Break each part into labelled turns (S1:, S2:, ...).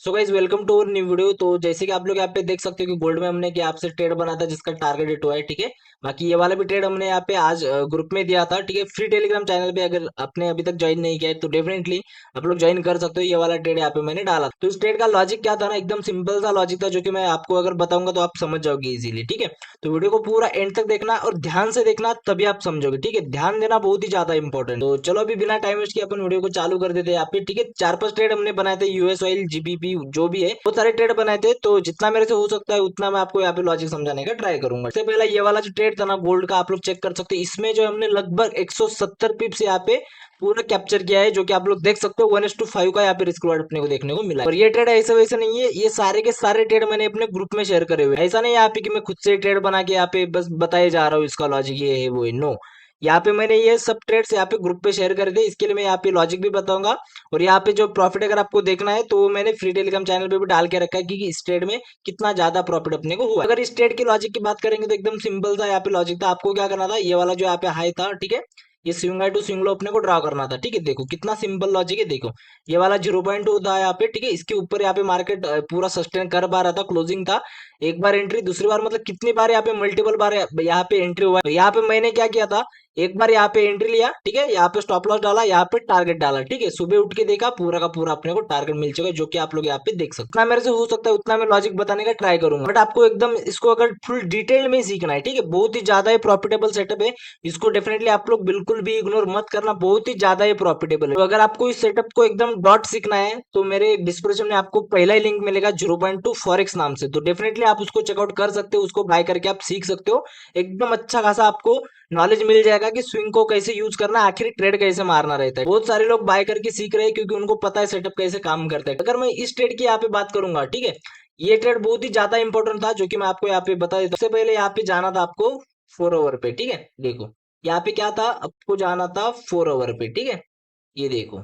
S1: So guys welcome to our new video. तो जैसे कि आप लोग यहाँ पे देख सकते हो कि गोल्ड में हमने कि आपसे ट्रेड बना था जिसका टारगेट हिट हुआ है। ठीक है, बाकी ये वाला भी ट्रेड हमने यहाँ पे आज ग्रुप में दिया था। ठीक है, फ्री टेलीग्राम चैनल पे अगर आपने अभी तक ज्वाइन नहीं किया है तो डेफिनेटली आप लोग ज्वाइन कर सकते हो। ये वाला ट्रेड यहाँ पे मैंने डाला। तो इस ट्रेड का लॉजिक क्या था ना, एकदम सिंपल सा लॉजिक था जो कि मैं आपको अगर बताऊंगा तो आप समझ जाओगे इजीली। ठीक है, तो वीडियो को पूरा एंड तक देखना और ध्यान से देखना, तभी आप समझोगे। ठीक है, ध्यान देना बहुत ही ज्यादा इंपॉर्टेंट। तो चलो अभी बिना टाइम वेस्ट किए अपन वीडियो को चालू कर देते हैं यहाँ पे। ठीक है, 4-5 ट्रेड हमने बनाए थे, यूएस ऑयल, जीबीपी, जो भी है बहुत सारे ट्रेड बनाए थे। तो जितना मेरे से हो सकता है उतना मैं आपको यहाँ पे लॉजिक समझाने का ट्राई करूंगा। सबसे पहला ये वाला जो ट्रेड था ना गोल्ड का, आप लोग चेक कर सकते हो। इसमें जो हमने लगभग 170 पिप्स यहाँ पे पूरा कैप्चर किया है, जो कि आप लोग देख सकते हो 1:5 का यहाँ पे रिस्क रिवॉर्ड अपने को देखने को मिला है। और ये ट्रेड ऐसा वैसा नहीं है, ये सारे के सारे ट्रेड मैंने अपने ग्रुप में शेयर करे हुए हैं। ऐसा नहीं है यहाँ पे कि मैं खुद से ट्रेड बना के यहाँ पे बस बताए जा रहा हूँ इसका लॉजिक ये है वो है, नो। यहाँ पे मैंने ये सब ट्रेड्स यहाँ पे ग्रुप पे शेयर करे थे, इसके लिए मैं यहाँ पे लॉजिक भी बताऊंगा। और यहाँ पे जो प्रॉफिट अगर आपको देखना है तो वो मैंने फ्री टेलीग्राम चैनल पे भी डाल के रखा है कि इस ट्रेड में कितना ज्यादा प्रॉफिट अपने को हुआ। अगर इस ट्रेड की लॉजिक की बात करेंगे तो एकदम सिंपल था यहाँ पे लॉजिक था। आपको क्या करना था, ये वाला जो यहाँ पे हाई था, ठीक है, ये swing high to swing low अपने को ड्रा करना था। ठीक है, देखो कितना सिंपल लॉजिक है। देखो ये वाला 0.2 था यहाँ पे, ठीक है, इसके ऊपर यहाँ पे मार्केट पूरा सस्टेन कर पा रहा था, क्लोजिंग था। एक बार एंट्री, दूसरी बार, मतलब कितनी बार यहाँ पे मल्टीपल बार यहाँ पे एंट्री हुआ है। तो यहाँ पे मैंने क्या किया था, एक बार यहाँ पे एंट्री लिया, ठीक है, यहाँ पे स्टॉप लॉस डाला, यहाँ पे टारगेट डाला। ठीक है, सुबह उठ के देखा पूरा का पूरा अपने को टारगेट मिल चुका है, जो कि आप लोग यहाँ पे देख सकते हो। उतना मेरे से हो सकता है उतना मैं लॉजिक बताने का ट्राई करूंगा, बट आपको एकदम इसको अगर फुल डिटेल में सीखना है, ठीक है, बहुत ही ज्यादा ही प्रॉफिटेबल सेटअप है। इसको डेफिनेटली आप लोग बिल्कुल भी इग्नोर मत करना, बहुत ही ज्यादा ही प्रॉफिटेबल है। तो अगर आपको इस सेटअप को एकदम डॉट सीखना है तो मेरे डिस्क्रिप्शन में आपको पहला ही लिंक मिलेगा 0.2 फॉरेक्स नाम से। तो डेफिनेटली आप उसको चेकआउट कर सकते हो, उसको बाय करके आप सीख सकते हो। एकदम अच्छा खासा आपको नॉलेज मिल जाएगा कि स्विंग को कैसे यूज करना, आखिर ट्रेड कैसे मारना रहता है। बहुत सारे लोग बाय करके सीख रहे हैं क्योंकि उनको पता है सेटअप कैसे काम करता है। अगर मैं इस ट्रेड की यहाँ पे बात करूंगा, ठीक है, ये ट्रेड बहुत ही ज्यादा इंपॉर्टेंट था जो कि मैं आपको यहाँ पे बता देता हूँ। सबसे पहले यहाँ पे जाना था आपको 4 ओवर पे। ठीक है, देखो यहाँ पे क्या था, आपको जाना था 4 ओवर पे। ठीक है, ये देखो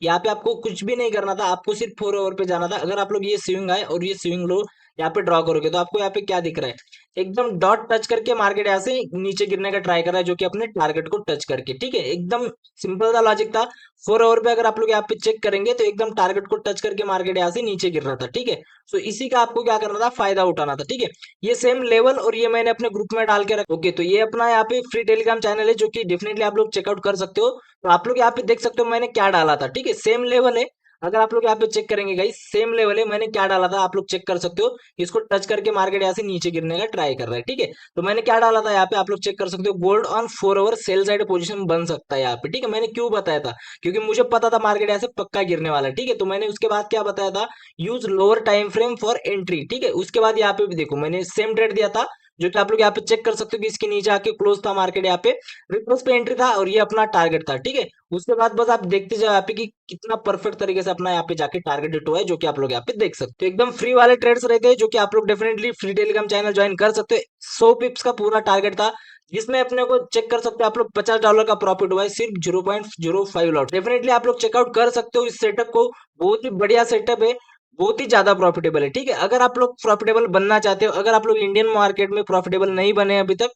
S1: यहाँ पे आपको कुछ भी नहीं करना था, आपको सिर्फ 4 ओवर पे जाना था। अगर आप लोग ये स्विंग आए और ये स्विंग लो यहाँ पे ड्रॉ करोगे तो आपको यहाँ पे क्या दिख रहा है, एकदम डॉट टच करके मार्केट यहाँ से नीचे गिरने का ट्राई कर रहा है, जो कि अपने टारगेट को टच करके। ठीक है, एकदम सिंपल सा लॉजिक था। 4 ओवर पे अगर आप लोग यहाँ पे चेक करेंगे तो एकदम टारगेट को टच करके मार्केट यहाँ से नीचे गिर रहा था। ठीक है, सो इसी का आपको क्या करना था, फायदा उठाना था। ठीक है, ये सेम लेवल और ये मैंने अपने ग्रुप में डाल के रखा। ओके, तो ये अपना यहाँ पे फ्री टेलीग्राम चैनल है जो कि डेफिनेटली आप लोग चेकआउट कर सकते हो। तो आप लोग यहाँ पे देख सकते हो मैंने क्या डाला था। ठीक है, सेम लेवल है। अगर आप लोग यहाँ पे चेक करेंगे गाइस, सेम लेवल है, मैंने क्या डाला था आप लोग चेक कर सकते हो। इसको टच करके मार्केट यहाँ से नीचे गिरने का ट्राई कर रहा है। ठीक है, तो मैंने क्या डाला था यहाँ पे आप लोग चेक कर सकते हो, gold on 4 over sell side position बन सकता है यहाँ पे। ठीक है, मैंने क्यों बताया था, क्योंकि मुझे पता था मार्केट यहाँ से पक्का गिरने वाला है। ठीक है, तो मैंने उसके बाद क्या बताया था, use lower time frame for entry. ठीक है, उसके बाद यहाँ पे भी देखो मैंने सेम ट्रेड दिया था, जो कि आप लोग यहाँ पे चेक कर सकते हो कि इसके नीचे आके क्लोज था मार्केट यहाँ पे, रिवर्स पे एंट्री था और ये अपना टारगेट था। ठीक है, उसके बाद बस आप देखते जाओ यहाँ पे कि कितना परफेक्ट तरीके से अपना यहाँ पे जाके टारगेट हिट हुआ है, जो कि आप लोग यहाँ पे देख सकते हो। एकदम फ्री वाले ट्रेड्स रहते हैं जो कि आप लोग definitely free Telegram channel join कर सकते हो। 100 पिप्स का पूरा टारगेट था, जिसमें अपने को चेक कर सकते हो आप लोग $50 का प्रॉफिट हुआ है सिर्फ 0.05 लॉट। डेफिनेटली आप लोग चेकआउट कर सकते हो इस सेटअप को, बहुत ही बढ़िया सेटअप है, बहुत ही ज्यादा प्रॉफिटेबल है। ठीक है, अगर आप लोग प्रॉफिटेबल बनना चाहते हो, अगर आप लोग इंडियन मार्केट में प्रॉफिटेबल नहीं बने अभी तक,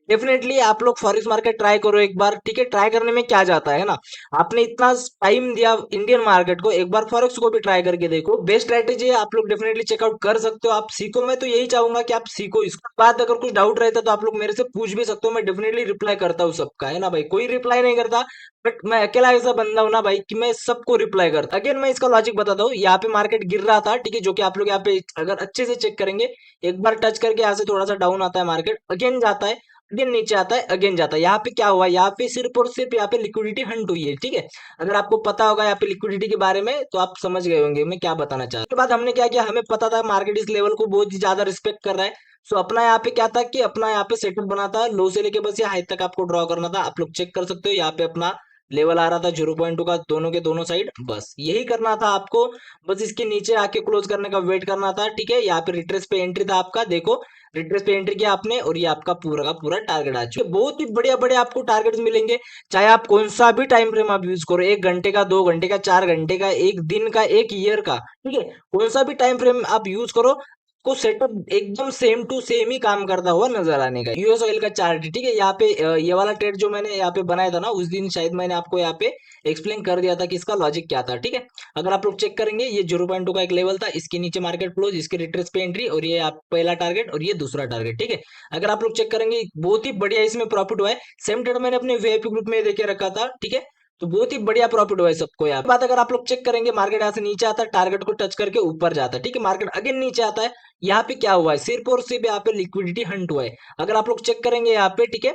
S1: डेफिनेटली आप लोग फॉरेक्स मार्केट ट्राई करो एक बार। ठीक है, ट्राई करने में क्या जाता है ना, आपने इतना टाइम दिया इंडियन मार्केट को, एक बार फॉरेक्स को भी ट्राई करके देखो, बेस्ट स्ट्रेटेजी है, आप लोग डेफिनेटली चेकआउट कर सकते हो। आप सीखो, मैं तो यही चाहूंगा कि आप सीखो। इसके बाद अगर कुछ डाउट रहता है तो आप लोग मेरे से पूछ भी सकते हो, मैं डेफिनेटली रिप्लाई करता हूँ सबका, है ना भाई। कोई रिप्लाई नहीं करता, बट मैं अकेला ऐसा बंदा हूं ना भाई कि मैं सबको रिप्लाई करता। अगेन मैं इसका लॉजिक बताता हूँ, यहाँ पे मार्केट गिर रहा था, ठीक है, जो कि आप लोग यहाँ पे अगर अच्छे से चेक करेंगे, एक बार टच करके यहाँ से थोड़ा सा डाउन आता है मार्केट, अगेन जाता है, अगेन नीचे आता है, अगेन जाता है। यहाँ पे क्या हुआ, यहाँ पे सिर्फ और सिर्फ यहाँ पे लिक्विडिटी हंट हुई है। ठीक है, अगर आपको पता होगा यहाँ पे लिक्विडिटी के बारे में तो आप समझ गए होंगे मैं क्या बताना चाह रहा हूँ। उसके बाद हमने क्या किया, हमें पता था मार्केट इस लेवल को बहुत ही ज्यादा रिस्पेक्ट कर रहा है। सो अपना यहाँ पे क्या था कि अपना यहाँ पे सेटअप बना था, लो से लेके बस ये हाई तक आपको ड्रॉ करना था। आप लोग चेक कर सकते हो यहाँ पे अपना लेवल आ रहा था 0.2 का, दोनों के दोनों साइड, बस यही करना था आपको। बस इसके नीचे आके क्लोज करने का वेट करना था। ठीक है, यहाँ पे रिट्रेस पे एंट्री था आपका, देखो रिट्रेस पे एंट्री किया आपने और ये आपका पूरा का पूरा टारगेट आ चुका है। बहुत ही बढ़िया बढ़िया आपको टारगेट्स मिलेंगे, चाहे आप कौन सा भी टाइम फ्रेम आप यूज करो, 1 घंटे का, 2 घंटे का, 4 घंटे का, एक दिन का, एक ईयर का। ठीक है, कौन सा भी टाइम फ्रेम आप यूज करो, को सेटअप एकदम सेम टू सेम ही काम करता हुआ नजर आने का। यूएस ऑयल का चार्ट है, ठीक है। यहाँ पे ये वाला ट्रेड जो मैंने यहाँ पे बनाया था ना, उस दिन शायद मैंने आपको यहाँ पे एक्सप्लेन कर दिया था कि इसका लॉजिक क्या था, ठीक है। अगर आप लोग चेक करेंगे, ये 0.2 का एक लेवल था, इसके नीचे मार्केट क्लोज, इसके रिट्रेस पे एंट्री, और ये आप पहला टारगेट और ये दूसरा टारगेट, ठीक है। अगर आप लोग चेक करेंगे, बहुत ही बढ़िया इसमें प्रॉफिट हुआ है। सेम ट्रेड मैंने अपने वीआईपी ग्रुप में देके रखा था, ठीक है। तो बहुत ही बढ़िया प्रॉफिट हुआ है सबको। यहाँ बात अगर आप लोग चेक करेंगे, मार्केट यहाँ से नीचे आता है, टारगेट को टच करके ऊपर जाता है, ठीक है। मार्केट अगेन नीचे आता है, यहाँ पे क्या हुआ है, सिर्फ और सिर्फ यहाँ पे लिक्विडिटी हंट हुआ है। अगर आप लोग चेक करेंगे यहाँ पे, ठीक है,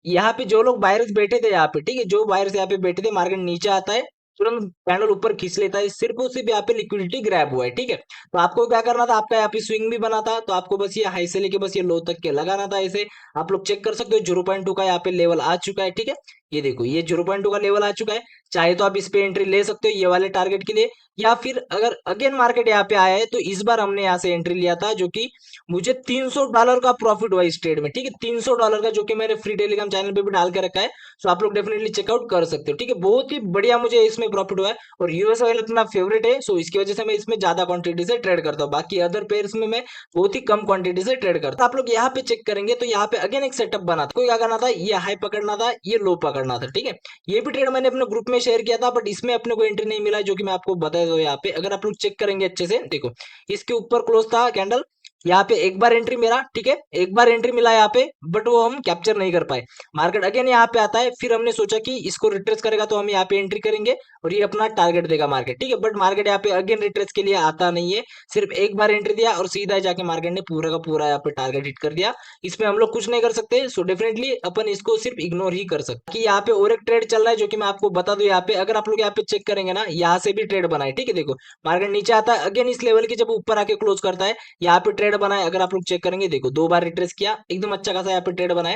S1: यहाँ पे जो लोग बायर्स बैठे थे यहाँ पे, ठीक है, जो बायर्स यहाँ पे बैठे थे, मार्केट नीचे आता है, तुरंत कैंडल ऊपर खींच लेता है, सिर्फ और सिर्फ यहाँ पे लिक्विडिटी ग्रैब हुआ है, ठीक है। तो आपको क्या करना था, आपका यहाँ पे स्विंग भी बना था, तो आपको बस ये हाई से लेके बस ये लो तक के लगाना था। ऐसे आप लोग चेक कर सकते हो, 0.2 का यहाँ पे लेवल आ चुका है, ठीक है। ये देखो, ये 0.2 का लेवल आ चुका है। चाहे तो आप इस पे एंट्री ले सकते हो ये वाले टारगेट के लिए, या फिर अगर अगेन मार्केट यहाँ पे आया है, तो इस बार हमने यहाँ से एंट्री लिया था, जो कि मुझे $300 का प्रॉफिट हुआ इस ट्रेड में, ठीक है। $300 का, जो कि मेरे फ्री टेलीग्राम चैनल पे भी डाल के रखा है, सो आप लोग डेफिनेटली चेकआउट कर सकते हो, ठीक है। बहुत ही बढ़िया मुझे इसमें प्रॉफिट हुआ है, और यूएस ऑयल अपना फेवरेट है, सो इसकी वजह से मैं इसमें ज्यादा क्वांटिटी से ट्रेड करता हूँ। बाकी अदर पेयर्स में मैं बहुत ही कम क्वांटिटी से ट्रेड करता हूँ। आप लोग यहाँ पे चेक करेंगे, तो यहाँ पे अगेन एक सेटअप बना था। कोई क्या करना था, ये हाई पकड़ना था, ये लो पकड़ना था, ठीक है। ये भी ट्रेड मैंने अपने ग्रुप में शेयर किया था, बट इसमें अपने को एंट्री नहीं मिला, जो कि मैं आपको बता दो। यहाँ पे अगर आप लोग चेक करेंगे अच्छे से, देखो, इसके ऊपर क्लोज था कैंडल, यहाँ पे एक बार एंट्री मेरा, ठीक है, एक बार एंट्री मिला यहाँ पे, बट वो हम कैप्चर नहीं कर पाए। मार्केट अगेन यहाँ पे आता है, फिर हमने सोचा कि इसको रिट्रेस करेगा तो हम यहाँ पे एंट्री करेंगे, और ये अपना टारगेट देगा मार्केट, ठीक है। बट मार्केट यहाँ पे अगेन रिट्रेस के लिए आता नहीं है, सिर्फ एक बार एंट्री दिया और सीधा जाके मार्केट ने पूरा का पूरा यहाँ पे टारगेट हिट कर दिया। इसमें हम लोग कुछ नहीं कर सकते, सो डेफिनेटली अपन इसको सिर्फ इग्नोर ही कर सकते। कि यहाँ पे और एक ट्रेड चल रहा है, जो कि मैं आपको बता दूं। यहाँ पे अगर आप लोग यहाँ पे चेक करेंगे ना, यहाँ से भी ट्रेड बनाए, ठीक है। देखो, मार्केट नीचे आता है, अगेन इस लेवल की जब ऊपर आके क्लोज करता है, यहाँ पे ट्रेड बनाए। अगर आप लोग चेक करेंगे, देखो, 2 बार रिट्रेस किया, एकदम अच्छा खासा यहाँ पे ट्रेड बनाए।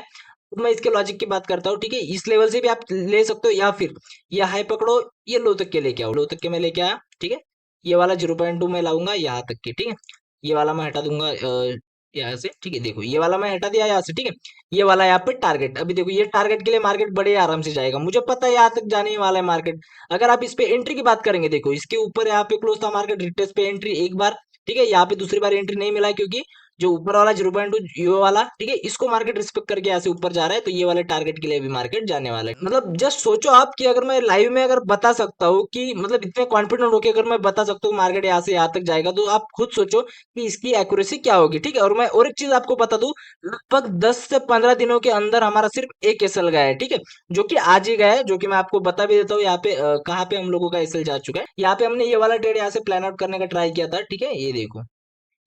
S1: तो मैं इसके लॉजिक की बात करता हूँ, ठीक है। इस लेवल से भी आप ले सकते हो, या फिर ये हाई पकड़ो, ये लो तक के लेके आओ, लो तक के मैं लेके आया, ठीक है। ये वाला 0.2 में लाऊंगा यहाँ तक के, ठीक है। ये वाला मैं हटा दूंगा यहाँ से, ठीक है। देखो, ये वाला मैं हटा दिया यहाँ से, ठीक है। ये वाला यहाँ पे टारगेट, अभी देखो, ये टारगेट के लिए मार्केट बड़े आराम से जाएगा, मुझे पता है यहाँ तक जाने ही वाला है मार्केट। अगर आप इस पे एंट्री की बात करेंगे, देखो, इसके ऊपर यहाँ पे क्लोज था मार्केट, रिटेस्ट पे एंट्री एक बार, ठीक है। यहाँ पे दूसरी बार एंट्री नहीं मिला, क्योंकि जो ऊपर वाला 0.2 ये वाला, ठीक है, इसको मार्केट रिस्पेक्ट करके यहाँ से ऊपर जा रहा है, तो ये वाले टारगेट के लिए भी मार्केट जाने वाला है। मतलब जस्ट सोचो आप, कि अगर मैं लाइव में अगर बता सकता हूँ कि, मतलब इतने कॉन्फिडेंट होकर अगर मैं बता सकता हूँ मार्केट यहाँ से यहाँ तक जाएगा, तो आप खुद सोचो कि इसकी एक्यूरेसी क्या होगी, ठीक है। और मैं और एक चीज आपको बता दूं, लगभग 10 से 15 दिनों के अंदर हमारा सिर्फ एक एसएल गया है, ठीक है, जो कि आज ही गया है, जो कि मैं आपको बता भी देता हूँ। यहाँ पे कहाँ पे हम लोगों का एसएल जा चुका है। यहाँ पे हमने ये वाला ट्रेड यहाँ से प्लान आउट करने का ट्राई किया था, ठीक है। ये देखो,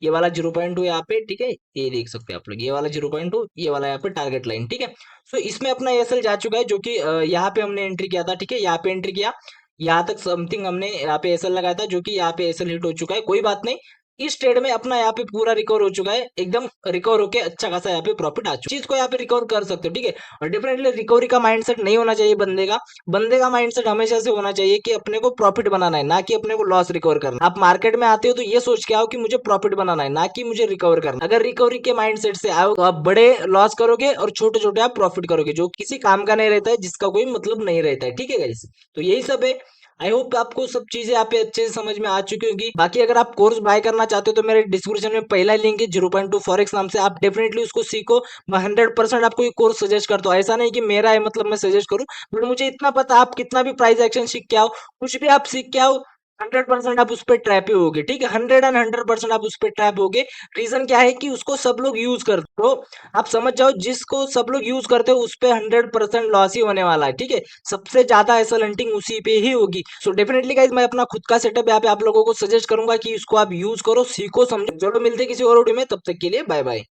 S1: ये वाला 0.2 यहाँ पे, ठीक है, ये देख सकते हैं आप लोग, ये वाला 0.2, ये वाला यहाँ पे टारगेट लाइन, ठीक है। सो इसमें अपना एसएल जा चुका है, जो कि यहाँ पे हमने एंट्री किया था, ठीक है। यहाँ पे एंट्री किया, यहाँ तक समथिंग हमने यहाँ पे एसएल लगाया था, जो कि यहाँ पे एसएल हिट हो चुका है। कोई बात नहीं, इस ट्रेड में अपना यहाँ पे पूरा रिकवर हो चुका है, एकदम रिकवर होके अच्छा खासा यहाँ पे प्रॉफिट आ चुका है। चीज को यहाँ पे रिकवर कर सकते हो, ठीक है। और डेफिनेटली रिकवरी का माइंडसेट नहीं होना चाहिए बंदे का माइंडसेट हमेशा से होना चाहिए कि अपने को प्रॉफिट बनाना है, ना कि अपने को लॉस रिकवर करना। आप मार्केट में आते हो तो ये सोच के आओ कि मुझे प्रॉफिट बनाना है, ना कि मुझे रिकवर करना। अगर रिकवरी के माइंडसेट से आओ, तो आप बड़े लॉस करोगे और छोटे छोटे आप प्रॉफिट करोगे, जो किसी काम का नहीं रहता है, जिसका कोई मतलब नहीं रहता है, ठीक है गाइस। तो यही सब है। आई होप आपको सब चीजें यहाँ पे अच्छे से समझ में आ चुकी होगी। बाकी अगर आप कोर्स बाय करना चाहते हो, तो मेरे डिस्क्रिप्शन में पहला लिंक है 0.2 फॉरेक्स नाम से, आप डेफिनेटली उसको सीखो। मैं 100% आपको ये कोर्स सजेस्ट करता हूँ। ऐसा नहीं कि मेरा है मतलब मैं सजेस्ट करूँ, बट मुझे इतना पता, आप कितना भी प्राइस एक्शन सीख के आओ, कुछ भी आप सीख के आओ, 100% आप उस पर ट्रैप ही होगे, ठीक है। 100% आप उस पर ट्रैप होगे। रीजन क्या है कि उसको सब लोग यूज करते हो, आप समझ जाओ, जिसको सब लोग यूज करते हो उस पे 100% लॉस ही होने वाला है, ठीक है। सबसे ज्यादा एसएल हंटिंग उसी पे ही होगी। सो डेफिनेटली गाइज, मैं अपना खुद का सेटअप यहाँ पे आप लोगों को सजेस्ट करूंगा कि इसको आप यूज करो, सीखो, समझो। चलो मिलते हैं किसी और वीडियो में, तब तक के लिए बाय बाय।